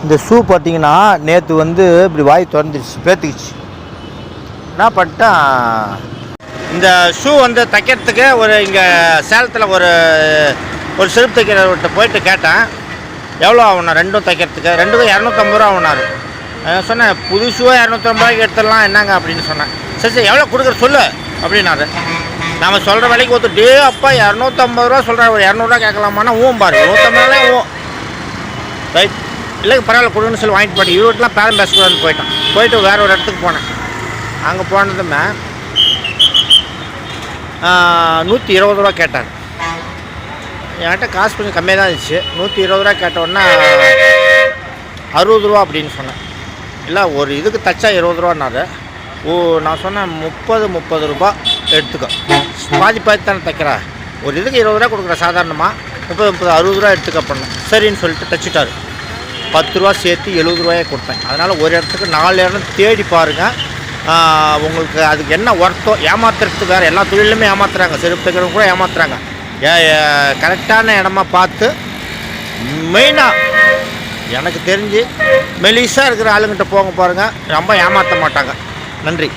இந்த ஷூ பார்த்தீங்கன்னா நேற்று வந்து இப்படி வாய் திறந்துருச்சு, பேத்துக்குச்சு. என்ன பண்ணிட்டேன், இந்த ஷூ வந்து தைக்கிறதுக்கு இங்கே சேலத்தில் ஒரு செருப்பு தைக்கிறவர்கிட்ட போயிட்டு கேட்டேன், எவ்வளோ ஆகுண்ணா ரெண்டும் தைக்கிறதுக்கு? ரெண்டுக்கும் 250 ரூபா ஆகுனாரு. சொன்னேன், புது ஷூவாக 250 ரூபாய்க்கு எடுத்துடலாம் என்னங்க அப்படின்னு சொன்னேன். சரி எவ்வளோ கொடுக்குற சொல்லு அப்படின்னாரு. நம்ம சொல்கிற விலைக்கு ஒத்து அப்பா 250 ரூபா சொல்கிறார், ஒரு 200 கேட்கலாமான்னா பாரு 250 ரைட் இல்லை பரவாயில்ல கொடுன்னு சொல்லி வாங்கிட்டு போயிட்டு இவர்கிட்டலாம் பேரம் பேசக்கூடாதுன்னு போயிட்டு வேறு ஒரு இடத்துக்கு போனேன். அங்கே போனதுமே 120 ரூபா கேட்டார். என்கிட்ட காசு கொஞ்சம் கம்மியாக தான் இருந்துச்சு. 120 ரூபா கேட்டோன்னா 60 ரூபா அப்படின்னு சொன்னேன். இல்லை ஒரு இதுக்கு தச்சா 20 ரூபான்னாரு. நான் சொன்னேன் 30 ரூபா எடுத்துக்கோ, பாதி தானே தைக்கிறா, ஒரு இதுக்கு 20 ரூபா கொடுக்குற சாதாரணமாக 30 60 ரூபா எடுத்துக்க பண்ணேன். சரின்னு சொல்லிட்டு தைச்சிட்டாரு. 10 ரூபா சேர்த்து 70 ரூபாயே கொடுத்தேன். அதனால் ஒரு இடத்துக்கு 4 இடம் தேடி பாருங்கள். உங்களுக்கு அதுக்கு என்ன ஒர்த்தோ, ஏமாத்துறதுக்கு வேறு எல்லா தொழிலுமே ஏமாத்துறாங்க, செருப்பு தைக்கிறவங்க கூட ஏமாத்துறாங்க. கரெக்டான இடமா பார்த்து மெயினாக எனக்கு தெரிஞ்சு மெலிசாக இருக்கிற ஆளுங்கிட்ட போங்க பாருங்கள், ரொம்ப ஏமாற்ற மாட்டாங்க. நன்றி.